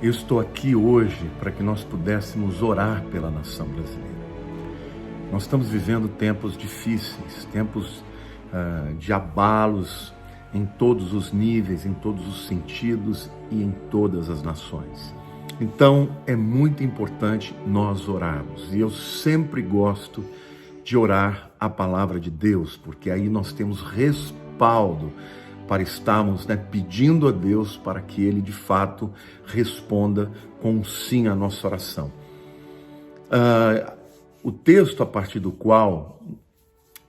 Eu estou aqui hoje para que nós pudéssemos orar pela nação brasileira. Nós estamos vivendo tempos difíceis, tempos de abalos em todos os níveis, em todos os sentidos e em todas as nações. Então, é muito importante nós orarmos. E eu sempre gosto de orar a palavra de Deus, porque aí nós temos respaldo para estarmos pedindo a Deus para que Ele de fato responda com um sim à nossa oração. O texto a partir do qual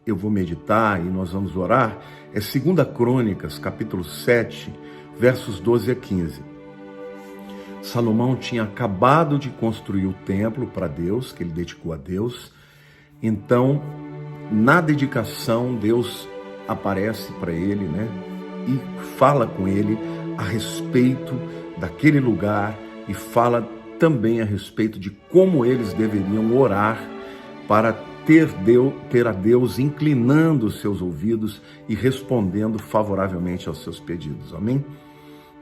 eu vou meditar e nós vamos orar é 2 Crônicas, capítulo 7, versos 12 a 15. Salomão tinha acabado de construir o templo para Deus, que ele dedicou a Deus. Então, na dedicação, Deus aparece para ele, e fala com ele a respeito daquele lugar e fala também a respeito de como eles deveriam orar para ter a Deus inclinando os seus ouvidos e respondendo favoravelmente aos seus pedidos. Amém?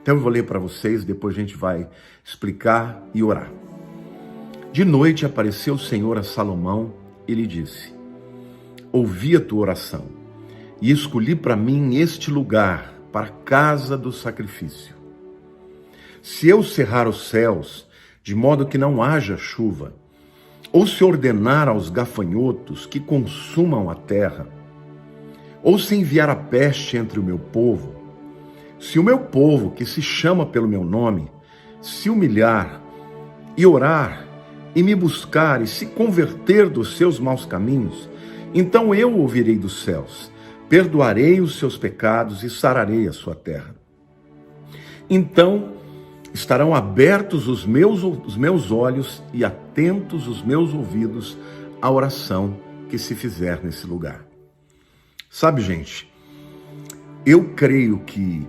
Então eu vou ler para vocês, depois a gente vai explicar e orar. De noite apareceu o Senhor a Salomão e lhe disse: ouvi a tua oração e escolhi para mim este lugar para a casa do sacrifício. Se eu cerrar os céus, de modo que não haja chuva, ou se ordenar aos gafanhotos que consumam a terra, ou se enviar a peste entre o meu povo, se o meu povo, que se chama pelo meu nome, se humilhar e orar e me buscar e se converter dos seus maus caminhos, então eu ouvirei dos céus, perdoarei os seus pecados e sararei a sua terra. Então estarão abertos os meus olhos e atentos os meus ouvidos à oração que se fizer nesse lugar. Sabe, gente, eu creio que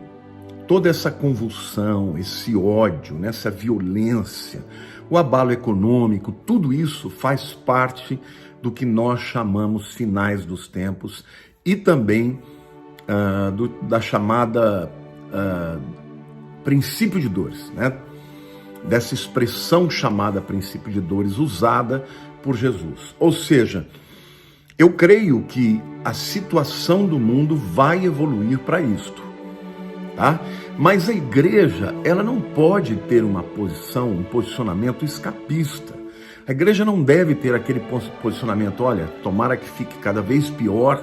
toda essa convulsão, esse ódio, essa violência, o abalo econômico, tudo isso faz parte do que nós chamamos finais dos tempos e também da chamada princípio de dores, dessa expressão chamada princípio de dores usada por Jesus. Ou seja, eu creio que a situação do mundo vai evoluir para isto, tá? Mas a igreja, ela não pode ter uma posição, um posicionamento escapista. A igreja não deve ter aquele posicionamento, olha, tomara que fique cada vez pior,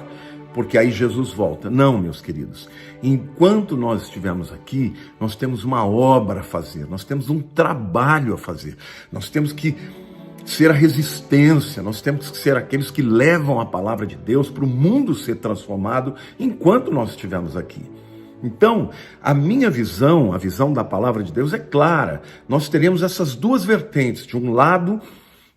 porque aí Jesus volta. Não, meus queridos. Enquanto nós estivermos aqui, nós temos uma obra a fazer, nós temos um trabalho a fazer, nós temos que ser a resistência, nós temos que ser aqueles que levam a palavra de Deus para o mundo ser transformado enquanto nós estivermos aqui. Então, a minha visão, a visão da palavra de Deus é clara. Nós teremos essas duas vertentes. De um lado,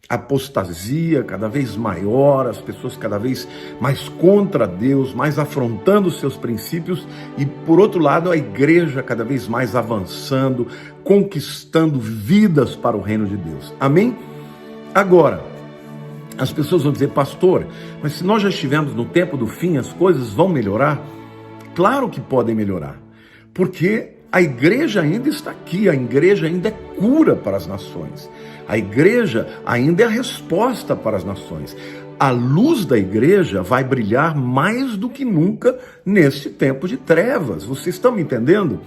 apostasia cada vez maior, as pessoas cada vez mais contra Deus, mais afrontando os seus princípios, e por outro lado a igreja cada vez mais avançando, conquistando vidas para o reino de Deus. Amém? Agora, as pessoas vão dizer: pastor, mas se nós já estivermos no tempo do fim, as coisas vão melhorar? Claro que podem melhorar, porque a igreja ainda está aqui, a igreja ainda é cura para as nações. A igreja ainda é a resposta para as nações. A luz da igreja vai brilhar mais do que nunca nesse tempo de trevas. Vocês estão me entendendo?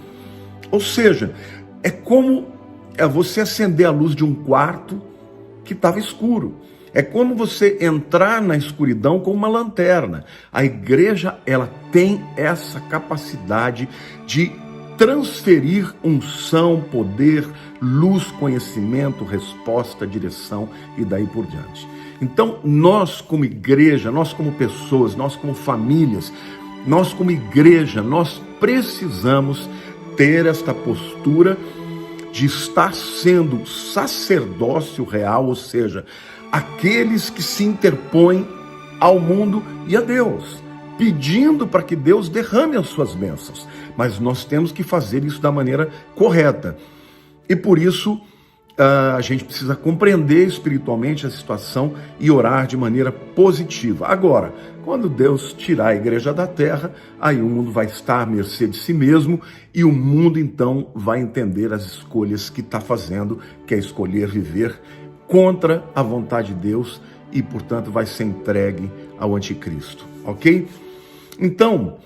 Ou seja, é como você acender a luz de um quarto que estava escuro. É como você entrar na escuridão com uma lanterna. A igreja, ela tem essa capacidade de transferir unção, poder, luz, conhecimento, resposta, direção e daí por diante. Então, nós como igreja, nós como pessoas, nós como famílias, nós como igreja, nós precisamos ter esta postura de estar sendo sacerdócio real, ou seja, aqueles que se interpõem ao mundo e a Deus, pedindo para que Deus derrame as suas bênçãos. Mas nós temos que fazer isso da maneira correta. E por isso, a gente precisa compreender espiritualmente a situação e orar de maneira positiva. Agora, quando Deus tirar a igreja da terra, aí o mundo vai estar à mercê de si mesmo e o mundo então vai entender as escolhas que está fazendo, que é escolher viver contra a vontade de Deus e, portanto, vai ser entregue ao anticristo, ok? Então,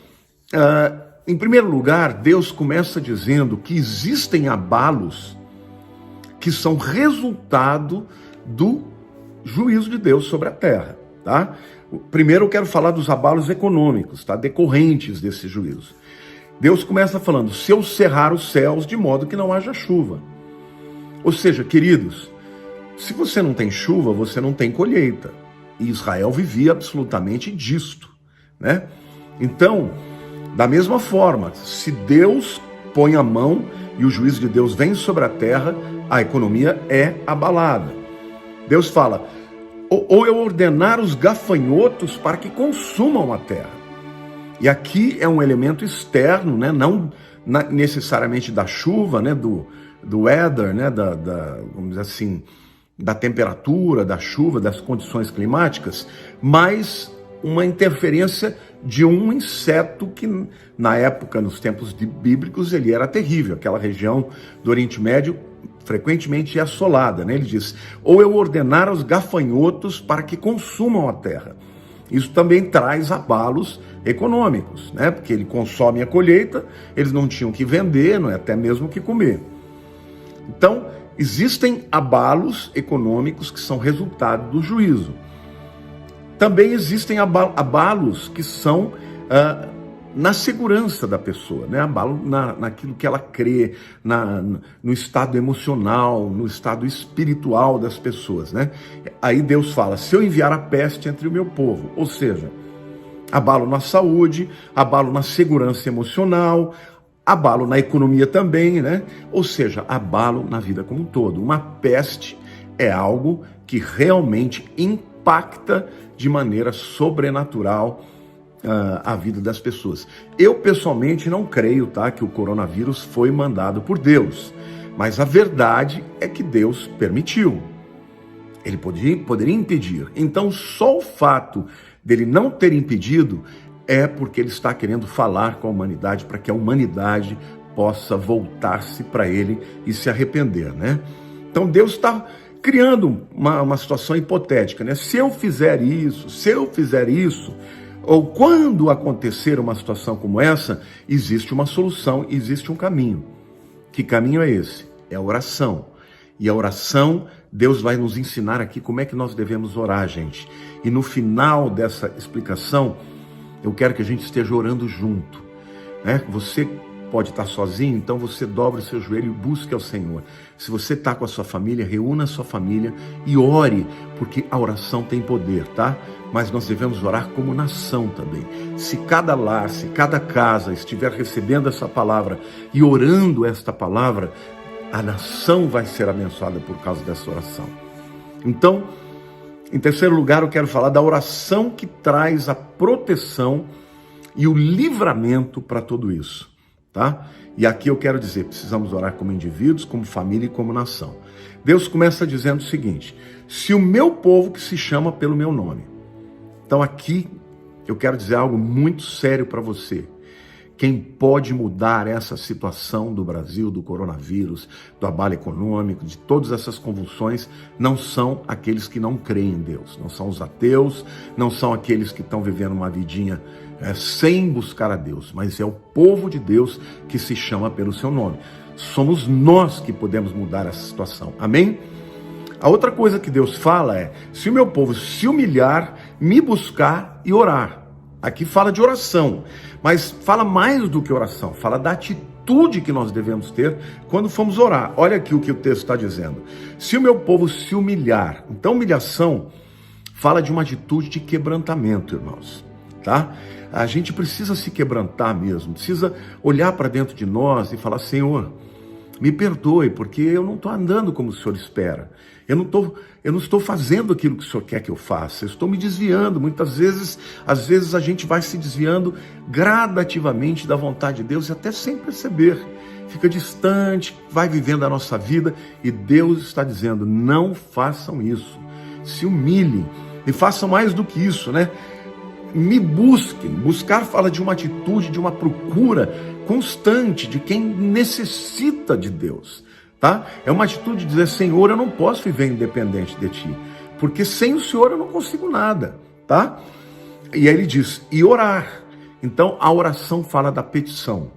em primeiro lugar, Deus começa dizendo que existem abalos que são resultado do juízo de Deus sobre a terra, tá? Primeiro eu quero falar dos abalos econômicos, tá? Decorrentes desse juízo. Deus começa falando, se eu cerrar os céus de modo que não haja chuva. Ou seja, queridos, se você não tem chuva, você não tem colheita. E Israel vivia absolutamente disto, né? Então, da mesma forma, se Deus põe a mão e o juízo de Deus vem sobre a terra, a economia é abalada. Deus fala, ou eu ordenar os gafanhotos para que consumam a terra. E aqui é um elemento externo, né? Não necessariamente da chuva, né? do weather, né? Vamos dizer assim, da temperatura, da chuva, das condições climáticas, mas uma interferência de um inseto que, na época, nos tempos bíblicos, ele era terrível. Aquela região do Oriente Médio frequentemente é assolada, né? Ele diz, ou eu ordenar aos gafanhotos para que consumam a terra. Isso também traz abalos econômicos, né? Porque ele consome a colheita, eles não tinham que vender, não é até mesmo que comer. Então, existem abalos econômicos que são resultado do juízo. Também existem abalos que são na segurança da pessoa, né? Abalo naquilo que ela crê, no estado emocional, no estado espiritual das pessoas, né? Aí Deus fala, se eu enviar a peste entre o meu povo, ou seja, abalo na saúde, abalo na segurança emocional, abalo na economia também, né? Ou seja, abalo na vida como um todo. Uma peste é algo que realmente impacta de maneira sobrenatural a vida das pessoas. Eu, pessoalmente, não creio, tá, que o coronavírus foi mandado por Deus, mas a verdade é que Deus permitiu. Ele poderia impedir. Então, só o fato dele não ter impedido é porque ele está querendo falar com a humanidade para que a humanidade possa voltar-se para ele e se arrepender, né? Então, Deus está criando uma situação hipotética, né? Se eu fizer isso, ou quando acontecer uma situação como essa, existe uma solução, existe um caminho. Que caminho é esse? É a oração. E a oração, Deus vai nos ensinar aqui como é que nós devemos orar, gente. E no final dessa explicação, eu quero que a gente esteja orando junto, né? Você pode estar sozinho, então você dobra o seu joelho e busque ao Senhor. Se você está com a sua família, reúna a sua família e ore, porque a oração tem poder, tá? Mas nós devemos orar como nação também. Se cada lar, se cada casa estiver recebendo essa palavra e orando esta palavra, a nação vai ser abençoada por causa dessa oração. Então, em terceiro lugar, eu quero falar da oração que traz a proteção e o livramento para tudo isso. Tá? E aqui eu quero dizer, precisamos orar como indivíduos, como família e como nação. Deus começa dizendo o seguinte, se o meu povo que se chama pelo meu nome. Então aqui eu quero dizer algo muito sério para você. Quem pode mudar essa situação do Brasil, do coronavírus, do abalo econômico, de todas essas convulsões, não são aqueles que não creem em Deus, não são os ateus, não são aqueles que estão vivendo uma vidinha sem buscar a Deus, mas é o povo de Deus que se chama pelo seu nome. Somos nós que podemos mudar essa situação, amém? A outra coisa que Deus fala é, se o meu povo se humilhar, me buscar e orar. Aqui fala de oração, mas fala mais do que oração, fala da atitude que nós devemos ter quando formos orar. Olha aqui o que o texto está dizendo. Se o meu povo se humilhar, então humilhação fala de uma atitude de quebrantamento, irmãos, tá? A gente precisa se quebrantar mesmo, precisa olhar para dentro de nós e falar, Senhor, me perdoe, porque eu não estou andando como o Senhor espera. Eu não estou fazendo aquilo que o Senhor quer que eu faça. Eu estou me desviando. Muitas vezes, às vezes a gente vai se desviando gradativamente da vontade de Deus e até sem perceber. fica distante, vai vivendo a nossa vida, e Deus está dizendo: não façam isso, se humilhem, e façam mais do que isso, né? Me busquem. Buscar fala de uma atitude, de uma procura constante de quem necessita de Deus, tá? É uma atitude de dizer: Senhor, eu não posso viver independente de Ti, porque sem o Senhor eu não consigo nada, tá? E aí ele diz: e orar. Então a oração fala da petição.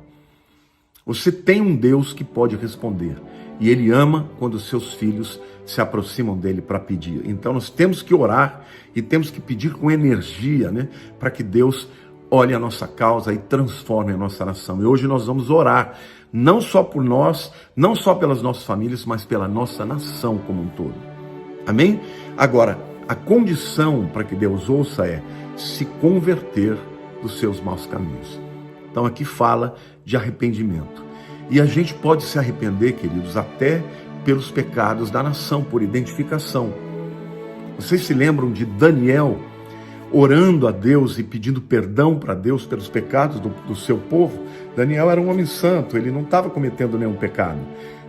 Você tem um Deus que pode responder, e Ele ama quando os seus filhos se aproximam dele para pedir. Então nós temos que orar e temos que pedir com energia, né, para que Deus olhe a nossa causa e transforme a nossa nação. E hoje nós vamos orar, não só por nós, não só pelas nossas famílias, mas pela nossa nação como um todo. Amém? Agora, a condição para que Deus ouça é se converter dos seus maus caminhos. Então aqui fala de arrependimento. E a gente pode se arrepender, queridos, até pelos pecados da nação, por identificação. Vocês se lembram de Daniel orando a Deus e pedindo perdão para Deus pelos pecados do seu povo? Daniel era um homem santo, ele não estava cometendo nenhum pecado.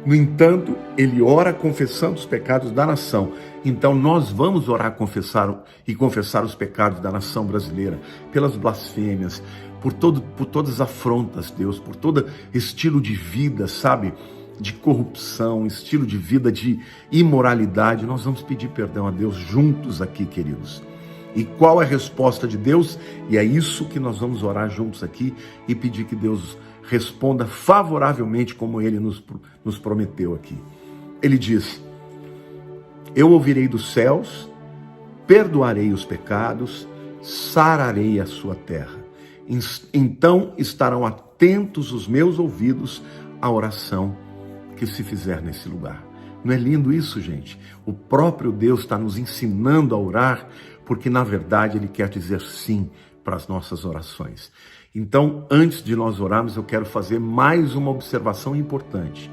No entanto, ele ora confessando os pecados da nação. Então nós vamos orar confessar os pecados da nação brasileira, pelas blasfêmias, por todas as afrontas, Deus, por todo estilo de vida, sabe, de corrupção, estilo de vida de imoralidade. Nós vamos pedir perdão a Deus juntos aqui, queridos. E qual é a resposta de Deus? E é isso que nós vamos orar juntos aqui e pedir que Deus responda favoravelmente, como Ele nos prometeu aqui. Ele diz: eu ouvirei dos céus, perdoarei os pecados, sararei a sua terra. Então estarão atentos os meus ouvidos à oração que se fizer nesse lugar. Não é lindo isso, gente? O próprio Deus está nos ensinando a orar, porque na verdade Ele quer dizer sim para as nossas orações. Então, antes de nós orarmos, eu quero fazer mais uma observação importante.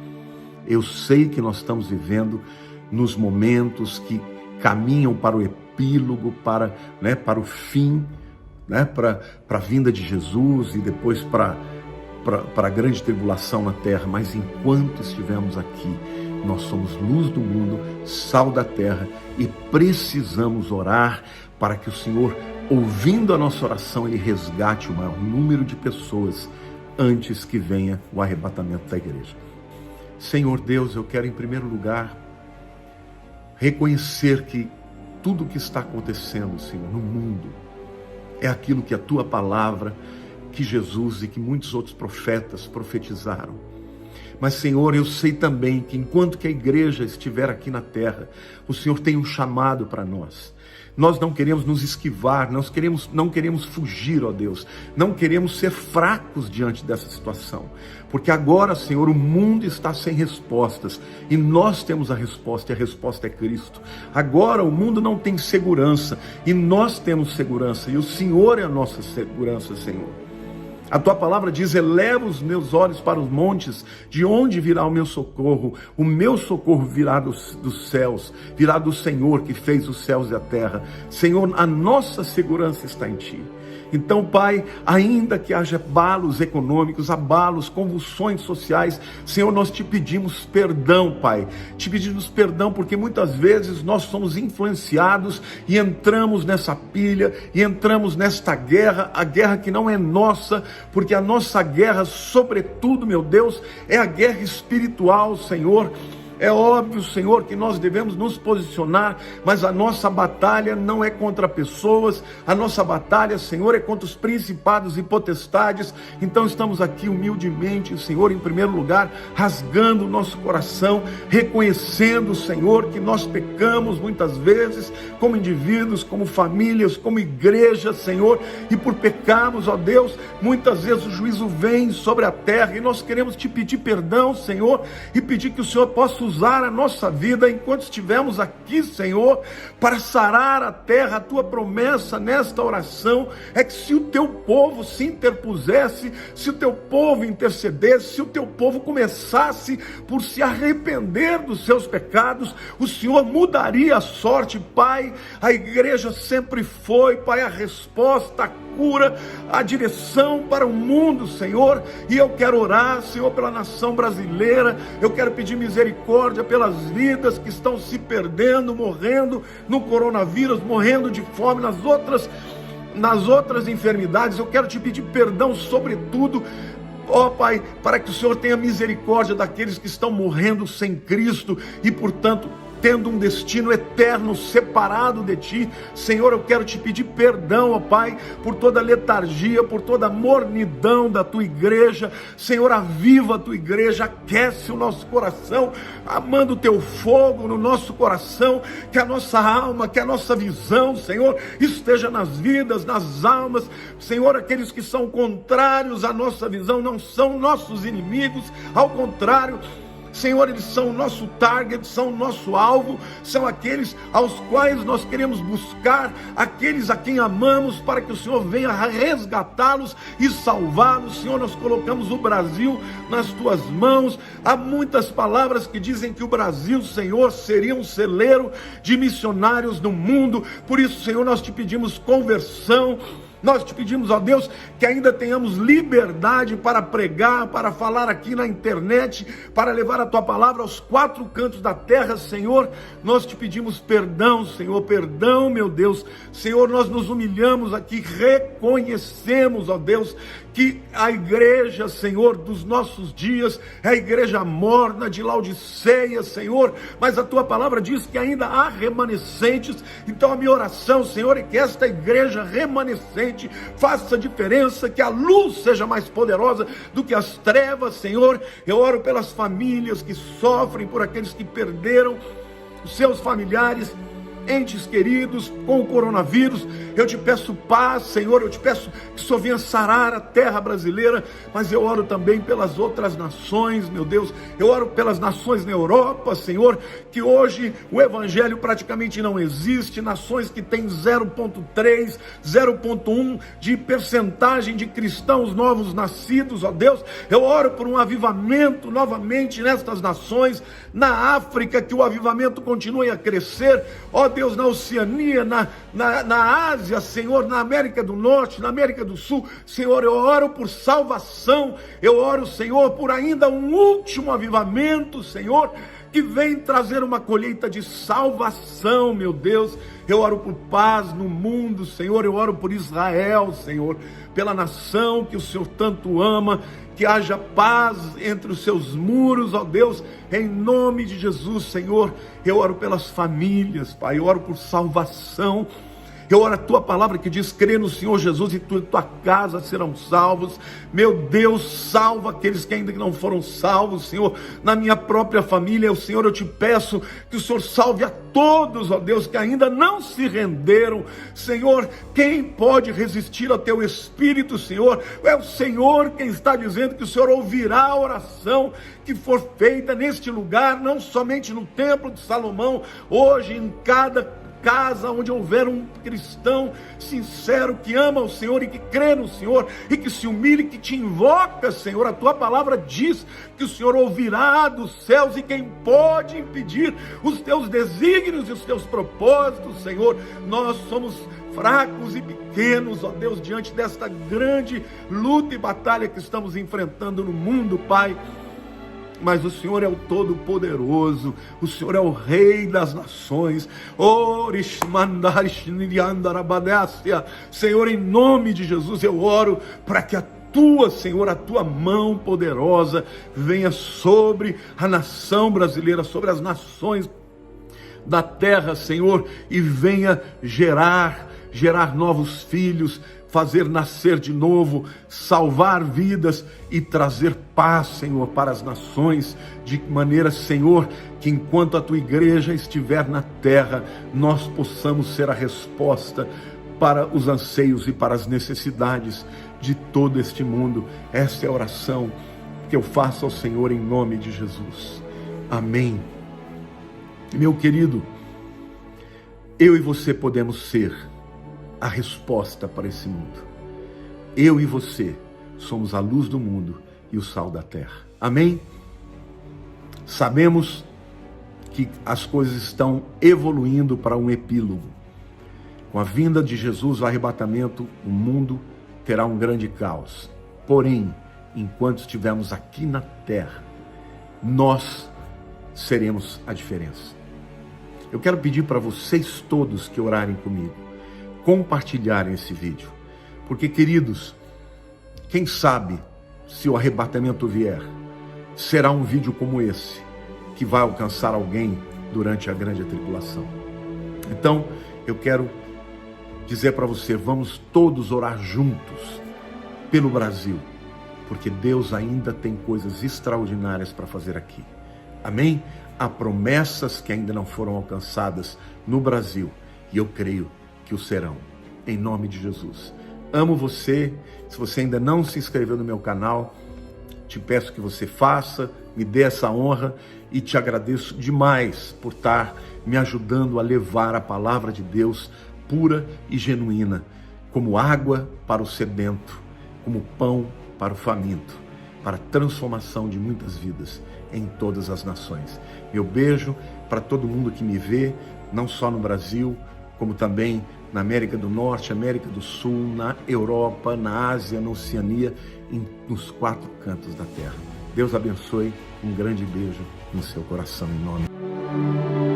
Eu sei que nós estamos vivendo nos momentos que caminham para o epílogo, para o fim, né, para a vinda de Jesus e depois para a grande tribulação na terra. Mas enquanto estivermos aqui, nós somos luz do mundo, sal da terra, e precisamos orar para que o Senhor, ouvindo a nossa oração, Ele resgate o maior número de pessoas antes que venha o arrebatamento da igreja. Senhor Deus, eu quero em primeiro lugar reconhecer que tudo o que está acontecendo, Senhor, no mundo, é aquilo que a Tua palavra, que Jesus e que muitos outros profetas profetizaram. Mas, Senhor, eu sei também que enquanto que a igreja estiver aqui na terra, o Senhor tem um chamado para nós. Nós não queremos nos esquivar, não queremos fugir, ó Deus, não queremos ser fracos diante dessa situação, porque agora, Senhor, o mundo está sem respostas e nós temos a resposta, e a resposta é Cristo. Agora o mundo não tem segurança e nós temos segurança, e o Senhor é a nossa segurança, Senhor. A Tua palavra diz: eleva os meus olhos para os montes, de onde virá o meu socorro? O meu socorro virá dos céus, virá do Senhor que fez os céus e a terra. Senhor, a nossa segurança está em Ti. Então, Pai, ainda que haja abalos econômicos, abalos, convulsões sociais, Senhor, nós Te pedimos perdão, Pai. Te pedimos perdão porque muitas vezes nós somos influenciados e entramos nessa pilha, e entramos nesta guerra, a guerra que não é nossa, porque a nossa guerra, sobretudo, meu Deus, é a guerra espiritual, Senhor. É óbvio, Senhor, que nós devemos nos posicionar, mas a nossa batalha não é contra pessoas, a nossa batalha, Senhor, é contra os principados e potestades. Então estamos aqui humildemente, Senhor, em primeiro lugar, rasgando o nosso coração, reconhecendo, Senhor, que nós pecamos muitas vezes, como indivíduos, como famílias, como igreja, Senhor, e por pecarmos, ó Deus, muitas vezes o juízo vem sobre a terra, e nós queremos Te pedir perdão, Senhor, e pedir que o Senhor possa usar a nossa vida enquanto estivermos aqui, Senhor, para sarar a terra. A Tua promessa nesta oração é que se o Teu povo se interpusesse, se o Teu povo intercedesse, se o Teu povo começasse por se arrepender dos seus pecados, o Senhor mudaria a sorte. Pai, a igreja sempre foi, Pai, a resposta, a cura, a direção para o mundo, Senhor. E eu quero orar, Senhor, pela nação brasileira. Eu quero pedir misericórdia pelas vidas que estão se perdendo, morrendo no coronavírus, morrendo de fome, nas outras enfermidades. Eu quero te pedir perdão, sobretudo, ó Pai, para que o Senhor tenha misericórdia daqueles que estão morrendo sem Cristo e, portanto, tendo um destino eterno separado de Ti. Senhor, eu quero te pedir perdão, ó Pai, por toda letargia, por toda mornidão da Tua igreja. Senhor, aviva a Tua igreja, aquece o nosso coração, amando o Teu fogo no nosso coração, que a nossa alma, que a nossa visão, Senhor, esteja nas vidas, nas almas. Senhor, aqueles que são contrários à nossa visão não são nossos inimigos, ao contrário, Senhor, eles são o nosso target, são o nosso alvo, são aqueles aos quais nós queremos buscar, aqueles a quem amamos, para que o Senhor venha resgatá-los e salvá-los. Senhor, nós colocamos o Brasil nas Tuas mãos. Há muitas palavras que dizem que o Brasil, Senhor, seria um celeiro de missionários no mundo. Por isso, Senhor, nós te pedimos conversão. Nós te pedimos, ó Deus, que ainda tenhamos liberdade para pregar, para falar aqui na internet, para levar a Tua palavra aos 4 cantos da terra, Senhor. Nós te pedimos perdão, Senhor, perdão, meu Deus. Senhor, nós nos humilhamos aqui, reconhecemos, ó Deus, que a igreja, Senhor, dos nossos dias é a igreja morna de Laodiceia, Senhor, mas a Tua palavra diz que ainda há remanescentes. Então a minha oração, Senhor, é que esta igreja remanescente faça diferença, que a luz seja mais poderosa do que as trevas, Senhor. Eu oro pelas famílias que sofrem, por aqueles que perderam os seus familiares, entes queridos, com o coronavírus. Eu te peço paz, Senhor, eu te peço que o Senhor venha sarar a terra brasileira, mas eu oro também pelas outras nações, meu Deus. Eu oro pelas nações na Europa, Senhor, que hoje o evangelho praticamente não existe, nações que têm 0,3, 0,1 de percentagem de cristãos novos nascidos, ó Deus. Eu oro por um avivamento novamente nestas nações, na África, que o avivamento continue a crescer, ó Deus, na Oceania, na Ásia, Senhor, na América do Norte, na América do Sul. Senhor, eu oro por salvação, eu oro, Senhor, por ainda um último avivamento, Senhor, que vem trazer uma colheita de salvação, meu Deus. Eu oro por paz no mundo, Senhor. Eu oro por Israel, Senhor, pela nação que o Senhor tanto ama, que haja paz entre os seus muros, ó Deus, em nome de Jesus, Senhor. Eu oro pelas famílias, Pai, eu oro por salvação. Eu oro a Tua palavra que diz: crê no Senhor Jesus e tu e tua casa serão salvos. Meu Deus, salva aqueles que ainda não foram salvos, Senhor. Na minha própria família, Senhor, eu te peço que o Senhor salve a todos, ó Deus, que ainda não se renderam. Senhor, quem pode resistir ao Teu Espírito, Senhor? É o Senhor quem está dizendo que o Senhor ouvirá a oração que for feita neste lugar, não somente no templo de Salomão, hoje em cada casa onde houver um cristão sincero que ama o Senhor e que crê no Senhor e que se humilha e que te invoca, Senhor. A Tua palavra diz que o Senhor ouvirá dos céus, e quem pode impedir os Teus desígnios e os Teus propósitos, Senhor? Nós somos fracos e pequenos, ó Deus, diante desta grande luta e batalha que estamos enfrentando no mundo, Pai. Mas o Senhor é o Todo-Poderoso, o Senhor é o Rei das Nações. Senhor, em nome de Jesus, eu oro para que Senhor, a Tua mão poderosa venha sobre a nação brasileira, sobre as nações da terra, Senhor, e venha gerar novos filhos, fazer nascer de novo, salvar vidas e trazer paz, Senhor, para as nações, de maneira, Senhor, que enquanto a Tua igreja estiver na terra, nós possamos ser a resposta para os anseios e para as necessidades de todo este mundo. Esta é a oração que eu faço ao Senhor em nome de Jesus. Amém. Meu querido, eu e você podemos ser a resposta para esse mundo. Eu e você somos a luz do mundo e o sal da terra. Amém? Sabemos que as coisas estão evoluindo para um epílogo. Com a vinda de Jesus, o arrebatamento, o mundo terá um grande caos. Porém, enquanto estivermos aqui na terra, nós seremos a diferença. Eu quero pedir para vocês todos que orarem comigo, compartilharem esse vídeo. Porque, queridos, quem sabe se o arrebatamento vier, será um vídeo como esse que vai alcançar alguém durante a grande tribulação. Então, eu quero dizer para você, vamos todos orar juntos pelo Brasil, porque Deus ainda tem coisas extraordinárias para fazer aqui. Amém? Há promessas que ainda não foram alcançadas no Brasil, e eu creio que o serão, em nome de Jesus. Amo você. Se você ainda não se inscreveu no meu canal, te peço que você faça, me dê essa honra, e te agradeço demais por estar me ajudando a levar a palavra de Deus pura e genuína, como água para o sedento, como pão para o faminto, para a transformação de muitas vidas em todas as nações. Meu beijo para todo mundo que me vê, não só no Brasil, como também na América do Norte, América do Sul, na Europa, na Ásia, na Oceania, nos 4 cantos da terra. Deus abençoe, um grande beijo no seu coração, em nome.